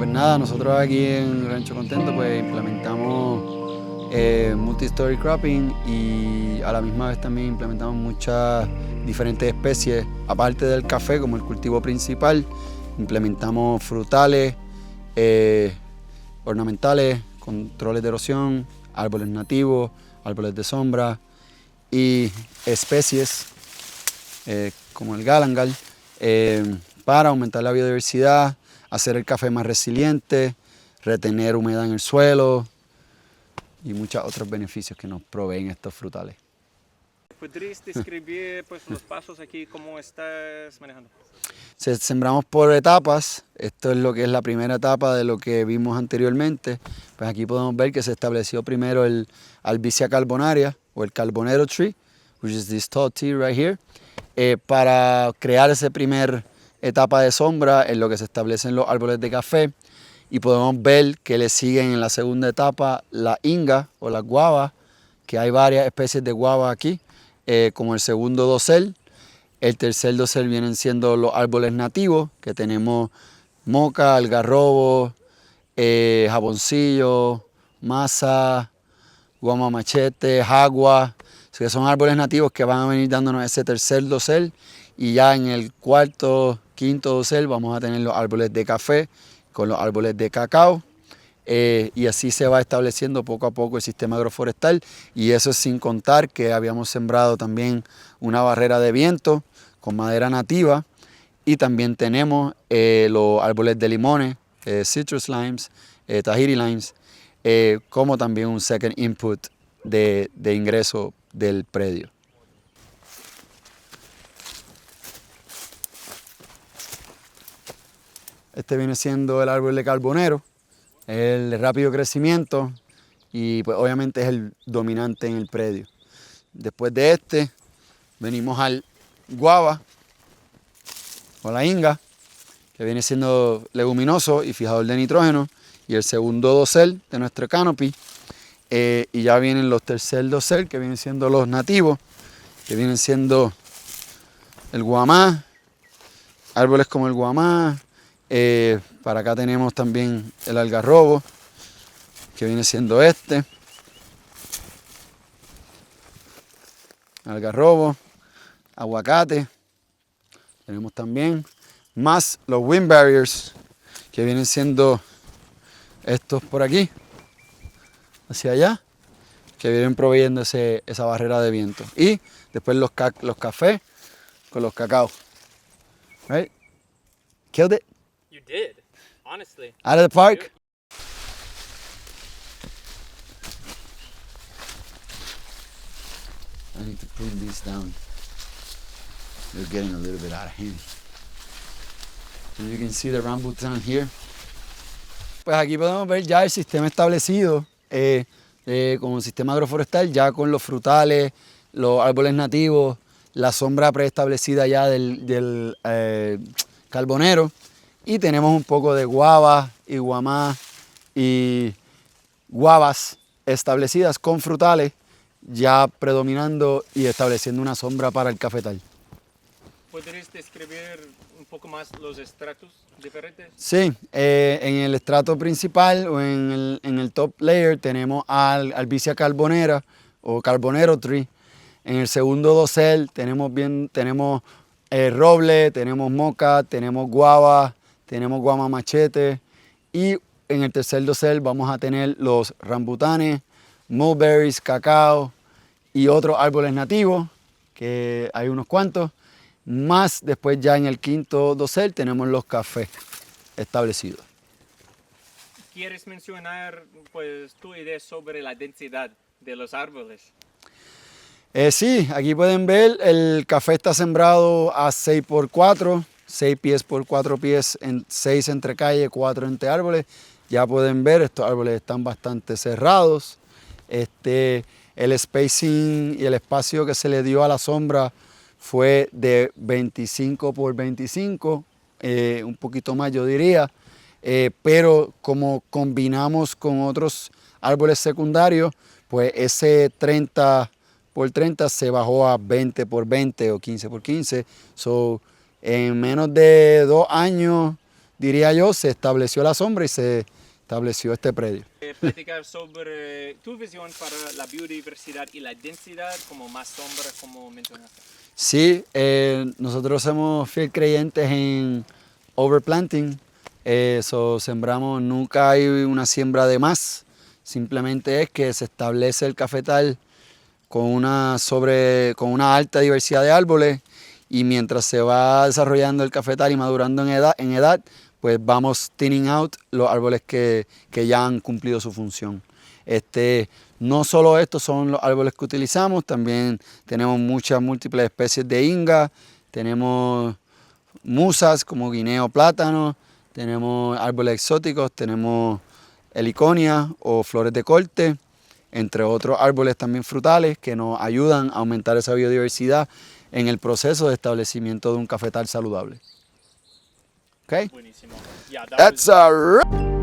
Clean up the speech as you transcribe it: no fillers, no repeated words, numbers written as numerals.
Pues nada, nosotros aquí en Rancho Contento pues implementamos multi-story cropping y a la misma vez también implementamos muchas diferentes especies, aparte del café como el cultivo principal, implementamos frutales, ornamentales, controles de erosión, árboles nativos, árboles de sombra y especies como el galangal para aumentar la biodiversidad, hacer el café más resiliente, retener humedad en el suelo y muchos otros beneficios que nos proveen estos frutales. ¿Podrías describir pues, los pasos aquí, cómo estás manejando? Sembramos por etapas, esto es lo que es la primera etapa de lo que vimos anteriormente. Pues aquí podemos ver que se estableció primero el Albizia carbonaria o el carbonero tree, which is this tall tree right here, para crear esa primera etapa de sombra en lo que se establecen los árboles de café. Y podemos ver que le siguen en la segunda etapa la inga o la guava, que hay varias especies de guava aquí, como el segundo dosel. El tercer dosel vienen siendo los árboles nativos, que tenemos moca, algarrobo, jaboncillo, masa, guama machete, jagua, que son árboles nativos que van a venir dándonos ese tercer dosel. Y ya en el cuarto, quinto dosel vamos a tener los árboles de café con los árboles de cacao. Y así se va estableciendo poco a poco el sistema agroforestal, y eso es sin contar que habíamos sembrado también una barrera de viento con madera nativa, y también tenemos los árboles de limones, citrus limes, tahiti limes, como también un second input de ingreso del predio. Este viene siendo el árbol de carbonero, el de rápido crecimiento, y pues obviamente es el dominante en el predio. Después de este venimos al guava o la inga, que viene siendo leguminoso y fijador de nitrógeno, y el segundo dosel de nuestro canopy. Y ya vienen los tercer dosel, que vienen siendo los nativos, que vienen siendo el guamá, árboles como el guamá. Para acá tenemos también el algarrobo, que viene siendo este. Algarrobo, aguacate, tenemos también, más los wind barriers, que vienen siendo estos por aquí, hacia allá, que vienen proveyendo esa barrera de viento. Y después los cafés con los cacao. Right? Killed it? You did, honestly. Out of the park? I need to prune these down. They're getting a little bit out of hand. So you can see the rambutan here. Pues aquí podemos ver ya el sistema establecido con un sistema agroforestal, ya con los frutales, los árboles nativos, la sombra preestablecida ya del carbonero, y tenemos un poco de guava y guamá y guavas establecidas con frutales ya predominando y estableciendo una sombra para el cafetal. ¿Podrías describir un poco más los estratos diferentes? Sí, en el estrato principal o en el top layer tenemos Albizia carbonera o carbonero tree. En el segundo dosel tenemos roble, tenemos moca, tenemos guava, tenemos guama machete, y en el tercer dosel vamos a tener los rambutanes, mulberries, cacao y otros árboles nativos, que hay unos cuantos. Más después ya en el quinto dosel tenemos los cafés establecidos. ¿Quieres mencionar pues, tu idea sobre la densidad de los árboles? Sí, aquí pueden ver, el café está sembrado a 6x4, 6 pies por 4 pies, 6 entre calle, 4 entre árboles. Ya pueden ver, estos árboles están bastante cerrados. El spacing y el espacio que se le dio a la sombra fue de 25 por 25, un poquito más yo diría, pero como combinamos con otros árboles secundarios, pues ese 30 por 30 se bajó a 20 por 20 o 15 por 15. So, en menos de 2 años diría yo, se estableció la sombra y se estableció este predio. Platicar sobre tu visión para la biodiversidad y la densidad, como más sombra, como mencionaste. Sí, nosotros somos fiel creyentes en overplanting, sembramos, nunca hay una siembra de más, simplemente es que se establece el cafetal con una alta diversidad de árboles y mientras se va desarrollando el cafetal y madurando en edad, pues vamos thinning out los árboles que ya han cumplido su función. No solo estos son los árboles que utilizamos, también tenemos múltiples especies de inga, tenemos musas como guineo, plátano, tenemos árboles exóticos, tenemos heliconia o flores de corte, entre otros árboles también frutales que nos ayudan a aumentar esa biodiversidad en el proceso de establecimiento de un cafetal saludable. Okay? Buenísimo. Yeah, That's a wrap.